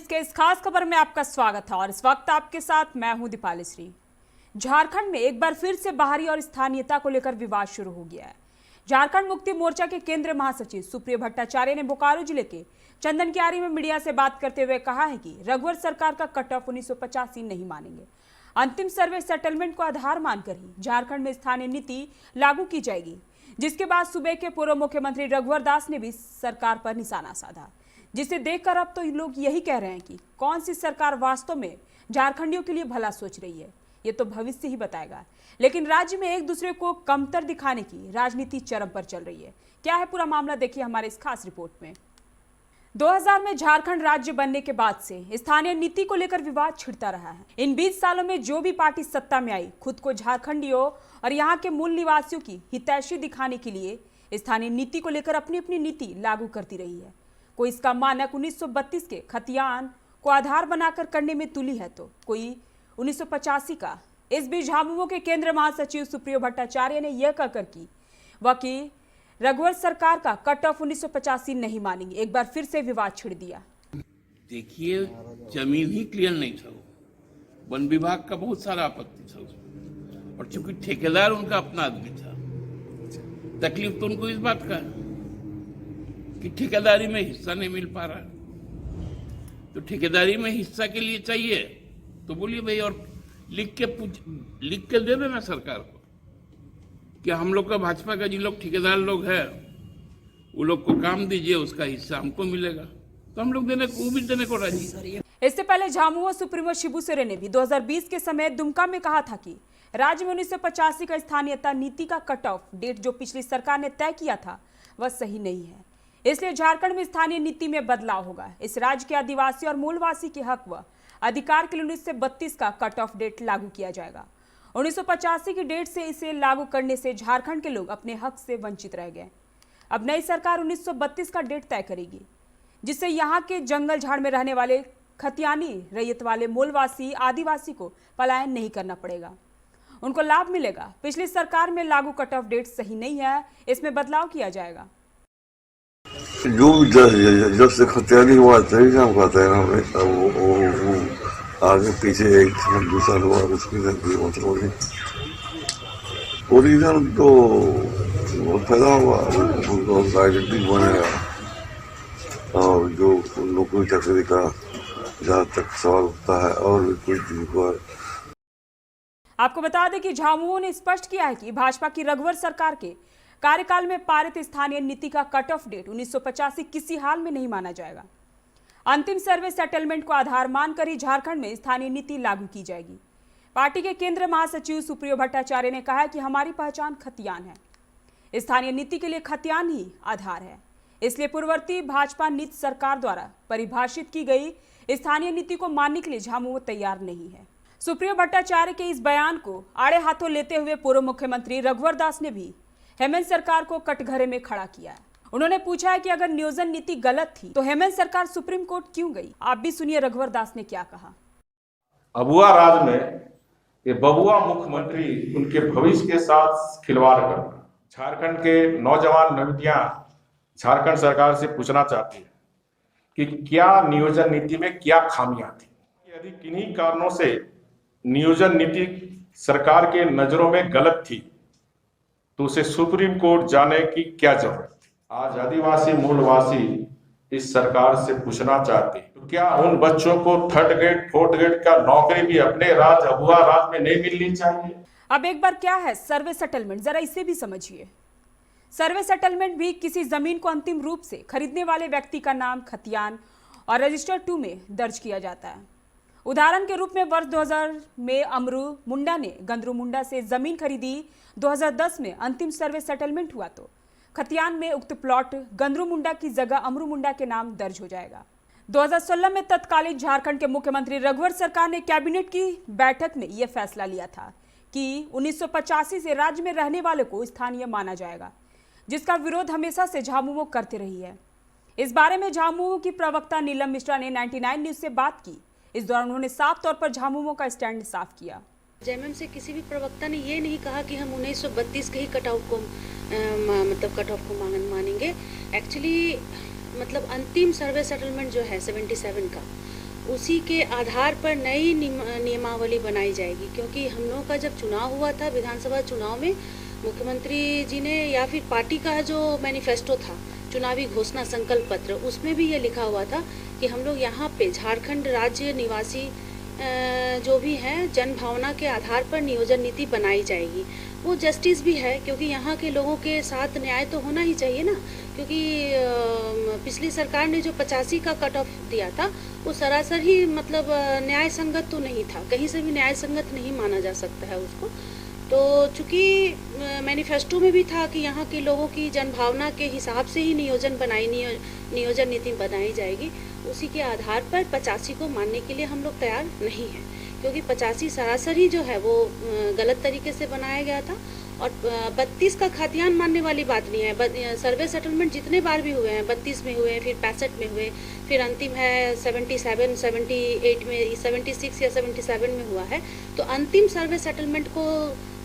के इस खास खबर में आपका स्वागत है और इस वक्त आपके साथ मैं हूं दीपाली श्री। झारखंड में एक बार फिर से बाहरी और स्थानीयता को लेकर विवाद शुरू हो गया है। झारखंड मुक्ति मोर्चा के केंद्रीय महासचिव सुप्रियो भट्टाचार्य ने बोकारो जिले के चंदनकियारी में मीडिया से बात करते हुए कहा है कि रघुवर सरकार का कट ऑफ 1985 नहीं मानेंगे। अंतिम सर्वे सेटलमेंट को आधार मानकर ही झारखंड में स्थानीय नीति लागू की जाएगी, जिसके बाद सूबे के पूर्व मुख्यमंत्री रघुवर दास ने भी सरकार पर निशाना साधा, जिसे देखकर अब तो लोग यही कह रहे हैं कि कौन सी सरकार वास्तव में झारखंडियों के लिए भला सोच रही है, ये तो भविष्य ही बताएगा। लेकिन राज्य में एक दूसरे को कमतर दिखाने की राजनीति चरम पर चल रही है। क्या है पूरा मामला, देखिए हमारे इस खास रिपोर्ट में। 2000 में झारखंड राज्य बनने के बाद से स्थानीय नीति को लेकर विवाद छिड़ता रहा है। इन 20 सालों में जो भी पार्टी सत्ता में आई, खुद को झारखंडियों और यहाँ के मूल निवासियों की हितैषी दिखाने के लिए स्थानीय नीति को लेकर अपनी अपनी नीति लागू करती रही है। कोई इसका मानक 1932 के खतियान को आधार बनाकर करने में तुली है, तो कोई 1985 का। इस बीच झामुमो के केंद्रीय महासचिव सुप्रियो भट्टाचार्य ने यह कहकर कि वह कि रघुवर सरकार का कट ऑफ 1985 नहीं मानेंगे, एक बार फिर से विवाद छिड़ दिया। देखिए, जमीन ही क्लियर नहीं था, वन विभाग का बहुत सारा आपत्ति था उसमें, और चूंकि ठेकेदार उनका अपना आदमी था, तकलीफ तो उनको इस बात का कि ठेकेदारी में हिस्सा नहीं मिल पा रहा। तो ठेकेदारी में हिस्सा के लिए चाहिए तो बोलिए भाई, और लिख के दे देना सरकार को कि हम लोग का भाजपा का जिन लोग ठेकेदार लोग हैं वो लोग को काम दीजिए, उसका हिस्सा हमको मिलेगा, तो हम लोग वो भी देने को राजी। इससे पहले झामुमो सुप्रीमो शिबू सोरेन ने भी 2020 के समय दुमका में कहा था कि राज्य में 1985 का स्थानीयता नीति का कट ऑफ डेट जो पिछली सरकार ने तय किया था वह सही नहीं है, इसलिए झारखंड में स्थानीय नीति में बदलाव होगा। इस राज्य के आदिवासी और मूलवासी के हक व अधिकार के लिए 1932 का कट ऑफ डेट लागू किया जाएगा। 1985 की डेट से इसे लागू करने से झारखंड के लोग अपने हक से वंचित रह गए। अब नई सरकार 1932 का डेट तय करेगी, जिससे यहाँ के जंगल झाड़ में रहने वाले खतियानी रैयत वाले मूलवासी आदिवासी को पलायन नहीं करना पड़ेगा, उनको लाभ मिलेगा। पिछली सरकार में लागू कट ऑफ डेट सही नहीं है, इसमें बदलाव किया जाएगा। जो जब से खतियानी हुआ सही काम कहते हैं ना, वो आगे पीछे एक दूसरा हुआ, उसकी मतलब ओरिजिनल तो पैदा हुआ, उनको आइडेंटिटी बनेगा। और जो नौकरी चाकरी का जहाँ तक सवाल उठता है और कोई चीज को है। आपको बता दें कि झामुमो ने स्पष्ट किया है कि भाजपा की रघुवर सरकार के कार्यकाल में पारित स्थानीय नीति का कट ऑफ डेट 1985 किसी हाल में नहीं माना जाएगा। अंतिम सर्वे सेटलमेंट को आधार मानकर ही झारखंड में स्थानीय नीति लागू की जाएगी। पार्टी के केंद्रीय महासचिव सुप्रियो भट्टाचार्य ने कहा है कि हमारी पहचान खतियान है, स्थानीय नीति के लिए खतियान ही आधार है, इसलिए पूर्ववर्ती भाजपा नीति सरकार द्वारा परिभाषित की गई स्थानीय नीति को मानने के लिए झामुमो तैयार नहीं है। सुप्रियो भट्टाचार्य के इस बयान को आड़े हाथों लेते हुए पूर्व मुख्यमंत्री रघुवर दास ने भी हेमंत सरकार को कटघरे में खड़ा किया है। उन्होंने पूछा है कि अगर नियोजन नीति गलत थी तो हेमंत सरकार सुप्रीम कोर्ट क्यों गई। आप भी सुनिए रघुवर दास ने क्या कहा। अबुआ राज में ये बबुआ मुख्यमंत्री उनके भविष्य के साथ खिलवाड़ करना। झारखंड के नौजवान नवितियां झारखंड सरकार से पूछना चाहती है कि क्या नियोजन नीति में क्या खामियां थी। यदि किन्हीं कारणों से नियोजन नीति सरकार के नजरों में गलत थी तो उसे सुप्रीम कोर्ट जाने की क्या जरूरत थी। आज आदिवासी मूलवासी इस सरकार से पूछना चाहते हैं तो क्या उन बच्चों को थर्ड ग्रेड फोर्थ ग्रेड का नौकरी भी अपने राज्य अबुआ राज्य में नहीं मिलनी चाहिए। अब एक बार क्या है सर्वे सेटलमेंट, जरा इसे भी समझिए। सर्वे सेटलमेंट भी किसी जमीन को अंतिम रूप से खरीदने वाले व्यक्ति का नाम खतियान और रजिस्टर 2 में दर्ज किया जाता है। उदाहरण के रूप में वर्ष 2000 में अमरू मुंडा ने गंदरू मुंडा से जमीन खरीदी। 2010 में अंतिम सर्वे सेटलमेंट हुआ तो खतियान में उक्त प्लॉट गंदरू मुंडा की जगह अमरू मुंडा के नाम दर्ज हो जाएगा। 2016 में तत्कालीन झारखंड के मुख्यमंत्री रघुवर सरकार ने कैबिनेट की बैठक में यह फैसला लिया था कि 1985 से राज्य में रहने वाले को स्थानीय माना जाएगा, जिसका विरोध हमेशा से झामुमो करते रही है। इस बारे में झामुमो की प्रवक्ता नीलम मिश्रा ने 99 न्यूज से बात की। इस दौरान उन्होंने साफ तौर पर झामुमो का स्टैंड साफ किया। जेएमएम से किसी भी प्रवक्ता ने ये नहीं कहा कि हम 1932 के ही कट ऑफ को मानेंगे। एक्चुअली मतलब अंतिम सर्वे सेटलमेंट जो है 77 का, उसी के आधार पर नई नियमावली बनाई जाएगी। क्योंकि हम लोगों का जब चुनाव हुआ था विधानसभा चुनाव में, मुख्यमंत्री जी ने या फिर पार्टी का जो मैनिफेस्टो था, चुनावी घोषणा संकल्प पत्र, उसमें भी ये लिखा हुआ था कि हम लोग यहाँ पे झारखंड राज्य निवासी जो भी हैं जन भावना के आधार पर नियोजन नीति बनाई जाएगी। वो जस्टिस भी है, क्योंकि यहाँ के लोगों के साथ न्याय तो होना ही चाहिए ना। क्योंकि पिछली सरकार ने जो 85 का कट ऑफ दिया था वो सरासर ही मतलब न्याय संगत तो नहीं था, कहीं से भी न्याय संगत नहीं माना जा सकता है उसको। तो चूंकि मैनिफेस्टो में भी था कि यहाँ के लोगों की जनभावना के हिसाब से ही नियोजन नीति बनाई जाएगी, उसी के आधार पर 85 को मानने के लिए हम लोग तैयार नहीं हैं। क्योंकि 85 सरासर ही जो है वो गलत तरीके से बनाया गया था। और 32 का खातियान मानने वाली बात नहीं है। सर्वे सेटलमेंट जितने बार भी हुए हैं, 32 में हुए, फिर 65 में हुए, फिर अंतिम है 77, 78 में, 76 या 77 में हुआ है। तो अंतिम सर्वे सेटलमेंट को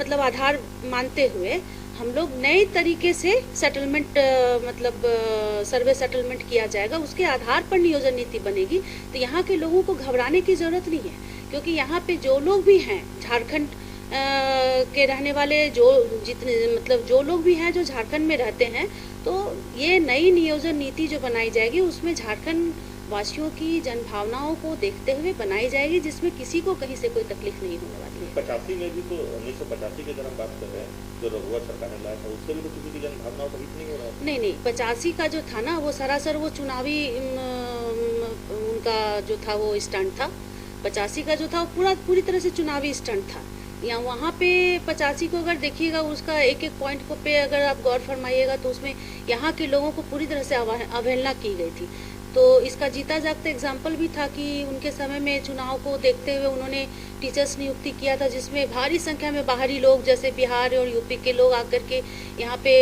मतलब आधार मानते हुए हम लोग नए तरीके से सेटलमेंट मतलब सर्वे सेटलमेंट किया जाएगा, उसके आधार पर नियोजन नीति बनेगी। तो यहाँ के लोगों को घबराने की जरूरत नहीं है, क्योंकि यहाँ पे जो लोग भी हैं झारखंड के रहने वाले, जो जितने मतलब जो लोग भी हैं जो झारखंड में रहते हैं, तो ये नई नियोजन नीति जो बनाई जाएगी उसमें झारखंड वासियों की जनभावनाओं को देखते हुए बनाई जाएगी, जिसमें किसी को कहीं से कोई तकलीफ नहीं होने वाली है। 85 में भी तो 1985 की अगर हम बात कर रहे हैं, जो रघुवर सरकार ने लाया था, उससे भी तो किसी की जनभावनाओं का हित नहीं हो रहा है। नहीं, 85 का जो था ना वो सरासर वो चुनावी उनका जो था वो स्टंट था। 85 का जो था वो पूरी तरह से चुनावी स्टंट था। या वहाँ पे 85 को अगर देखिएगा, उसका एक एक पॉइंट को पे अगर आप गौर फरमाइएगा तो उसमें यहाँ के लोगों को पूरी तरह से अवहेलना की गई थी। तो इसका जीता जागता एग्जाम्पल भी था कि उनके समय में चुनाव को देखते हुए उन्होंने टीचर्स नियुक्ति किया था, जिसमें भारी संख्या में बाहरी लोग जैसे बिहार और यूपी के लोग आकर के यहाँ पे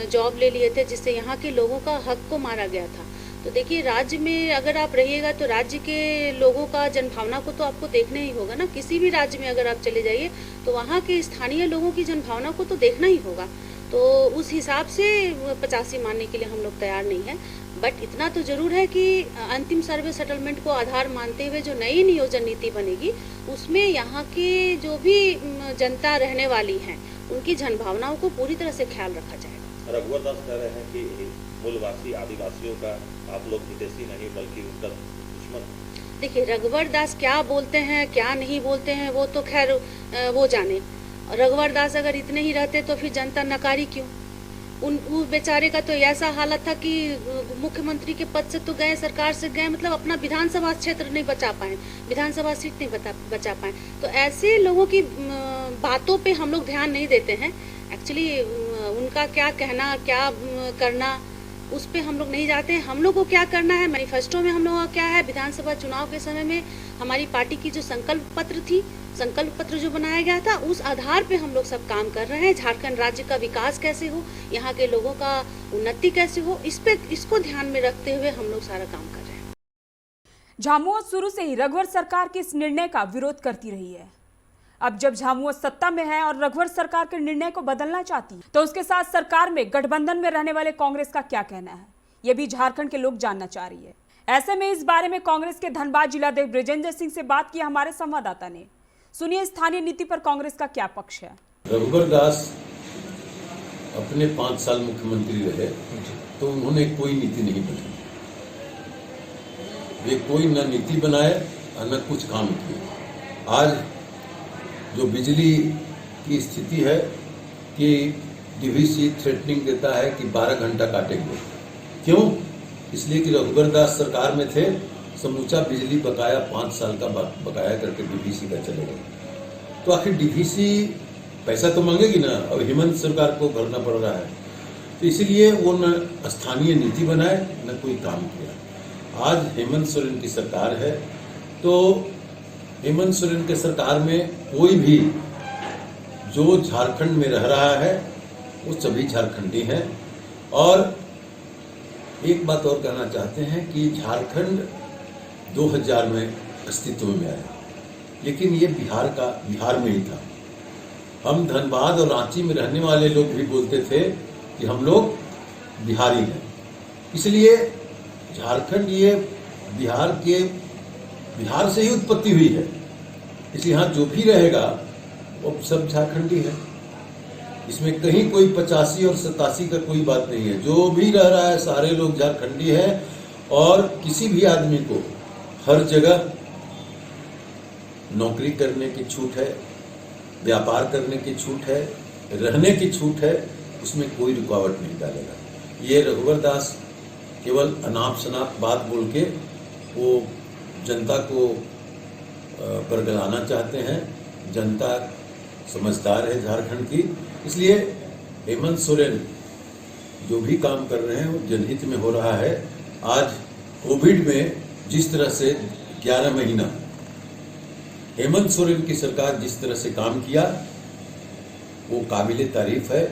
जॉब ले लिए थे, जिससे यहाँ के लोगों का हक को मारा गया था। तो देखिए, राज्य में अगर आप रहिएगा तो राज्य के लोगों का जनभावना को तो आपको देखना ही होगा ना। किसी भी राज्य में अगर आप चले जाइए तो वहाँ के स्थानीय लोगों की जनभावना को तो देखना ही होगा। तो उस हिसाब से 85 मानने के लिए हम लोग तैयार नहीं हैं। बट इतना तो जरूर है कि अंतिम सर्वे सेटलमेंट को आधार मानते हुए जो नई नियोजन नीति बनेगी उसमें यहाँ के जो भी जनता रहने वाली हैं उनकी जनभावनाओं को पूरी तरह से ख्याल रखा जाएगा। रघुवर दास कह रहे हैं कि मूलवासी आदिवासियों का आप लोग हितैषी नहीं बल्कि उनका दुश्मन। देखिए, रघुवर दास क्या बोलते हैं क्या नहीं बोलते हैं वो तो खैर वो जाने। रघुवर दास अगर इतने ही रहते तो फिर जनता नकारी क्यों? उस बेचारे का तो ऐसा हालत था कि मुख्यमंत्री के पद से तो गए, सरकार से गए, मतलब अपना विधानसभा क्षेत्र नहीं बचा पाए, विधानसभा सीट नहीं बचा पाए। तो ऐसे लोगों की बातों पे हम लोग ध्यान नहीं देते हैं। एक्चुअली उनका क्या कहना क्या करना उस पे हम लोग नहीं जाते हैं। हम लोग को क्या करना है, मैनिफेस्टो में हम लोगों का क्या है, विधानसभा चुनाव के समय में हमारी पार्टी की जो संकल्प पत्र थी, संकल्प पत्र जो बनाया गया था, उस आधार पे हम लोग सब काम कर रहे हैं। झारखंड राज्य का विकास कैसे हो, यहाँ के लोगों का उन्नति कैसे हो, इसको ध्यान में रखते हुए हम लोग सारा काम कर रहे हैं। झामुमो शुरू से ही रघुवर सरकार के इस निर्णय का विरोध करती रही है। अब जब झामुमो सत्ता में है और रघुवर सरकार के निर्णय को बदलना चाहती है, तो उसके साथ सरकार में गठबंधन में रहने वाले कांग्रेस का क्या कहना है, ये भी झारखंड के लोग जानना चाह रही है। ऐसे में इस बारे में कांग्रेस के धनबाद जिलाध्यक्ष ब्रिजेंद्र सिंह से बात की हमारे संवाददाता ने। सुनिए स्थानीय नीति पर कांग्रेस का क्या पक्ष है। रघुवर दास अपने 5 साल मुख्यमंत्री रहे तो उन्होंने कोई नीति नहीं बनाई। वे कोई न नीति बनाए और न कुछ काम किए। आज जो बिजली की स्थिति है कि डीवीसी थ्रेटनिंग देता है कि 12 घंटा काटेंगे। क्यों? इसलिए कि रघुवर दास सरकार में थे, समूचा बिजली बकाया 5 साल का बकाया करके डीवीसी का चलेगा। तो आखिर डीवीसी पैसा तो मांगेगी ना, अब हेमंत सरकार को भरना पड़ रहा है। तो इसीलिए वो न स्थानीय नीति बनाए न कोई काम किया। आज हेमंत सोरेन की सरकार है, तो हेमंत सोरेन के सरकार में कोई भी जो झारखंड में रह रहा है वो सभी झारखंडी हैं। और एक बात और कहना चाहते हैं कि झारखंड 2000 में अस्तित्व में आया, लेकिन ये बिहार में ही था। हम धनबाद और रांची में रहने वाले लोग भी बोलते थे कि हम लोग बिहारी हैं। इसलिए झारखंड ये बिहार के बिहार से ही उत्पत्ति हुई है, इसलिए यहाँ जो भी रहेगा वो सब झारखंडी है। इसमें कहीं कोई 85 और 87 का कोई बात नहीं है। जो भी रह रहा है सारे लोग झारखंडी है और किसी भी आदमी को हर जगह नौकरी करने की छूट है, व्यापार करने की छूट है, रहने की छूट है, उसमें कोई रुकावट नहीं डालेगा। ये रघुवर दास केवल अनाप शनाप बात बोल के वो जनता को बरगलाना चाहते हैं। जनता समझदार है झारखंड की, इसलिए हेमंत सोरेन जो भी काम कर रहे हैं वो जनहित में हो रहा है। आज कोविड में जिस तरह से 11 महीना हेमंत सोरेन की सरकार जिस तरह से काम किया वो काबिले तारीफ है।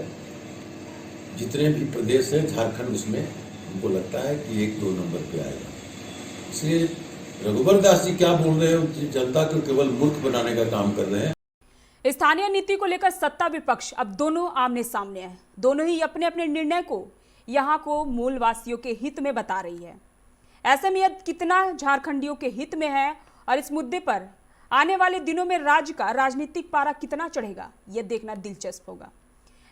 जितने भी प्रदेश हैं झारखंड उसमें उनको लगता है कि 1-2 नंबर पे आएगा। इसलिए रघुवर दास जी क्या बोल रहे हैं, जनता को केवल मूर्ख बनाने का काम कर रहे हैं। स्थानीय नीति को लेकर सत्ता विपक्ष अब दोनों आमने सामने हैं। दोनों ही अपने अपने निर्णय को यहाँ को मूलवासियों के हित में बता रही है। ऐसे में यह कितना झारखंडियों के हित में है और इस मुद्दे पर आने वाले दिनों में राज्य का राजनीतिक पारा कितना चढ़ेगा, यह देखना दिलचस्प होगा।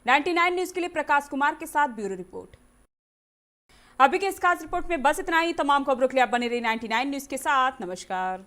99 न्यूज के लिए प्रकाश कुमार के साथ ब्यूरो रिपोर्ट। अभी के इस खास रिपोर्ट में बस इतना ही। तमाम खबरों के लिए आप बने रहिए 99 न्यूज के साथ। नमस्कार।